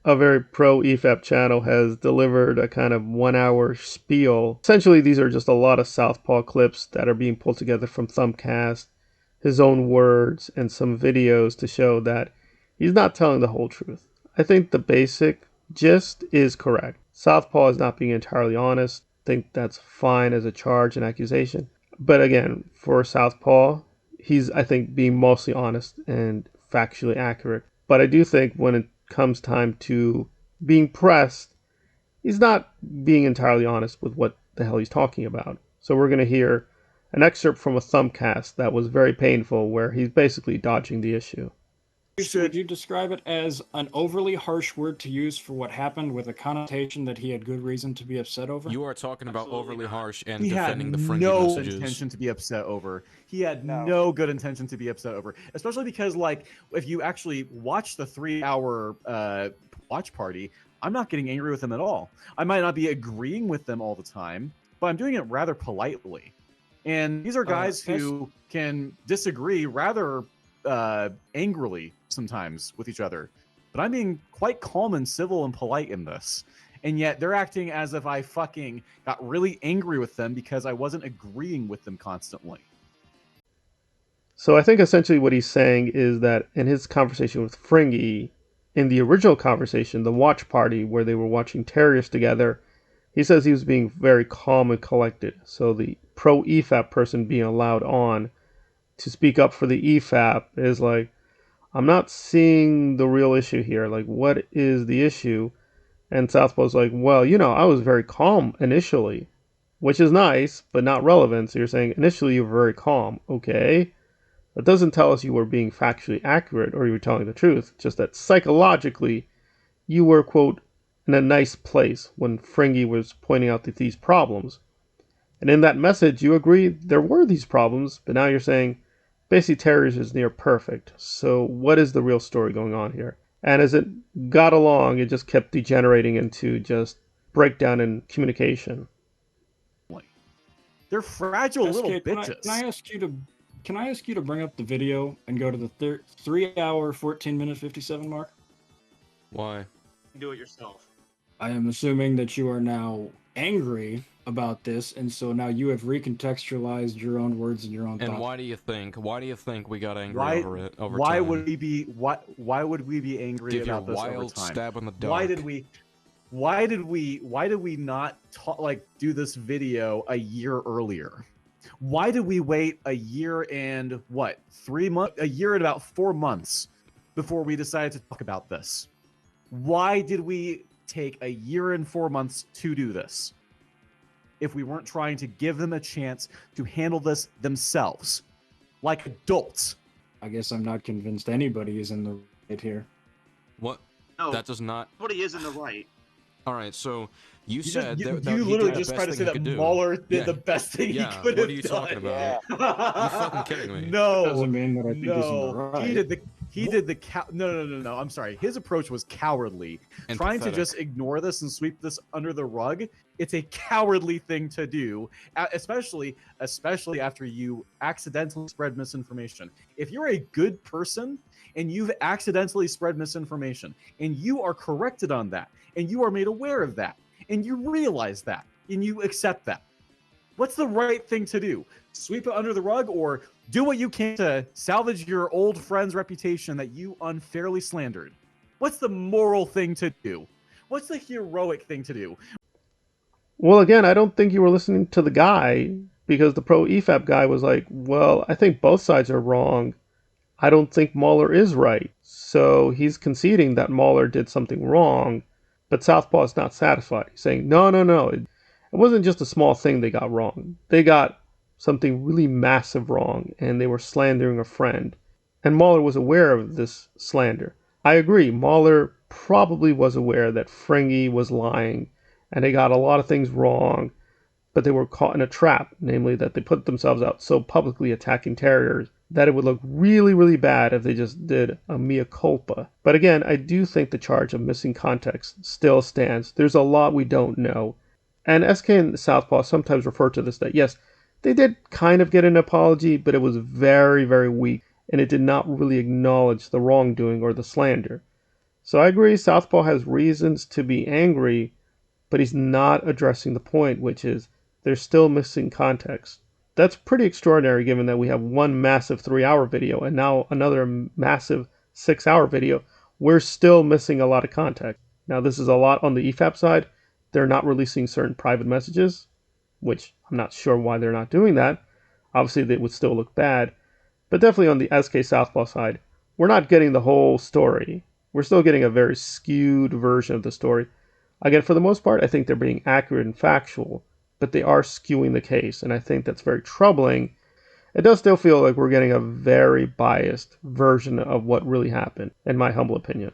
a very pro EFAP channel has delivered a kind of 1 hour spiel. Essentially, these are just a lot of Southpaw clips that are being pulled together from Thumpcast, his own words, and some videos to show that he's not telling the whole truth. I think the basic gist is correct. Southpaw is not being entirely honest. I think that's fine as a charge and accusation. But again, for Southpaw, he's, I think, being mostly honest and factually accurate. But I do think when it comes time to being pressed, he's not being entirely honest with what the hell he's talking about. So we're going to hear an excerpt from a Thumpcast that was very painful, where he's basically dodging the issue. Would you describe it as an overly harsh word to use for what happened with a connotation that he had good reason to be upset over? You are talking about Absolutely overly not. harsh and He had defending the fringy no messages. intention to be upset over. He had No. no good intention to be upset over, especially because, like, if you actually watch the 3 hour watch party, I'm not getting angry with them at all. I might not be agreeing with them all the time, but I'm doing it rather politely. And these are guys who can disagree rather angrily sometimes with each other. But I'm being quite calm and civil and polite in this. And yet they're acting as if I fucking got really angry with them because I wasn't agreeing with them constantly. So I think essentially what he's saying is that in his conversation with Fringy, in the original conversation, the watch party where they were watching Terriers together, he says he was being very calm and collected. So the pro EFAP person being allowed on to speak up for the EFAP is like, I'm not seeing the real issue here. Like, what is the issue? And Southpaw's like, well, I was very calm initially, which is nice, but not relevant. So you're saying initially you were very calm. Okay. That doesn't tell us you were being factually accurate or you were telling the truth. Just that psychologically you were, quote, in a nice place when Fringy was pointing out these problems. And in that message, you agree there were these problems, but now you're saying basically Terriers is near perfect. So what is the real story going on here? And as it got along, it just kept degenerating into just breakdown in communication. They're fragile little SK, bitches. Can I ask you to bring up the video and go to the 3 hour, 14 minute, 57 mark? Why? Do it yourself. I am assuming that you are now angry about this, and so now you have recontextualized your own words and your own thoughts. And why do you think we got angry over it? Why time? would we be why would we be angry Give about you a this over wild time? stab in the dark. Why did we not do this video a year earlier? Why did we wait a year and what, 3 months, a year and about 4 months before we decided to talk about this? Why did we take a year and 4 months to do this if we weren't trying to give them a chance to handle this themselves like adults? I guess I'm not convinced anybody is in the right here. What? No, That does not. what he is in the right. All right, so you You said just, that you he literally did just the tried to best say thing that he could do. MauLer did Yeah. the best thing Yeah, he could what have are you done. talking about? You fucking kidding me? No, Doesn't mean that I think he's in the right. He did the no. I'm sorry. His approach was cowardly. And Trying pathetic. to just ignore this and sweep this under the rug. It's a cowardly thing to do, especially after you accidentally spread misinformation. If you're a good person and you've accidentally spread misinformation and you are corrected on that and you are made aware of that and you realize that and you accept that, what's the right thing to do? Sweep it under the rug or do what you can to salvage your old friend's reputation that you unfairly slandered? What's the moral thing to do? What's the heroic thing to do? Well, again, I don't think you were listening to the guy, because the pro EFAP guy was like, well, I think both sides are wrong. I don't think MauLer is right. So he's conceding that MauLer did something wrong, but Southpaw is not satisfied. He's saying, no. It wasn't just a small thing they got wrong. They got something really massive wrong, and they were slandering a friend. And MauLer was aware of this slander. I agree, MauLer probably was aware that Fringy was lying, and they got a lot of things wrong, but they were caught in a trap, namely that they put themselves out so publicly attacking Terriers that it would look really, really bad if they just did a mea culpa. But again, I do think the charge of missing context still stands. There's a lot we don't know. And SK and Southpaw sometimes refer to this, that yes, they did kind of get an apology, but it was very, very weak, and it did not really acknowledge the wrongdoing or the slander. So I agree Southpaw has reasons to be angry, but he's not addressing the point, which is they're still missing context. That's pretty extraordinary given that we have one massive 3-hour video and now another massive 6-hour video. We're still missing a lot of context. Now, this is a lot on the EFAP side. They're not releasing certain private messages, which I'm not sure why they're not doing that. Obviously, they would still look bad. But definitely on the SK Southpaw side, we're not getting the whole story. We're still getting a very skewed version of the story. Again, for the most part, I think they're being accurate and factual, but they are skewing the case, and I think that's very troubling. It does still feel like we're getting a very biased version of what really happened, in my humble opinion.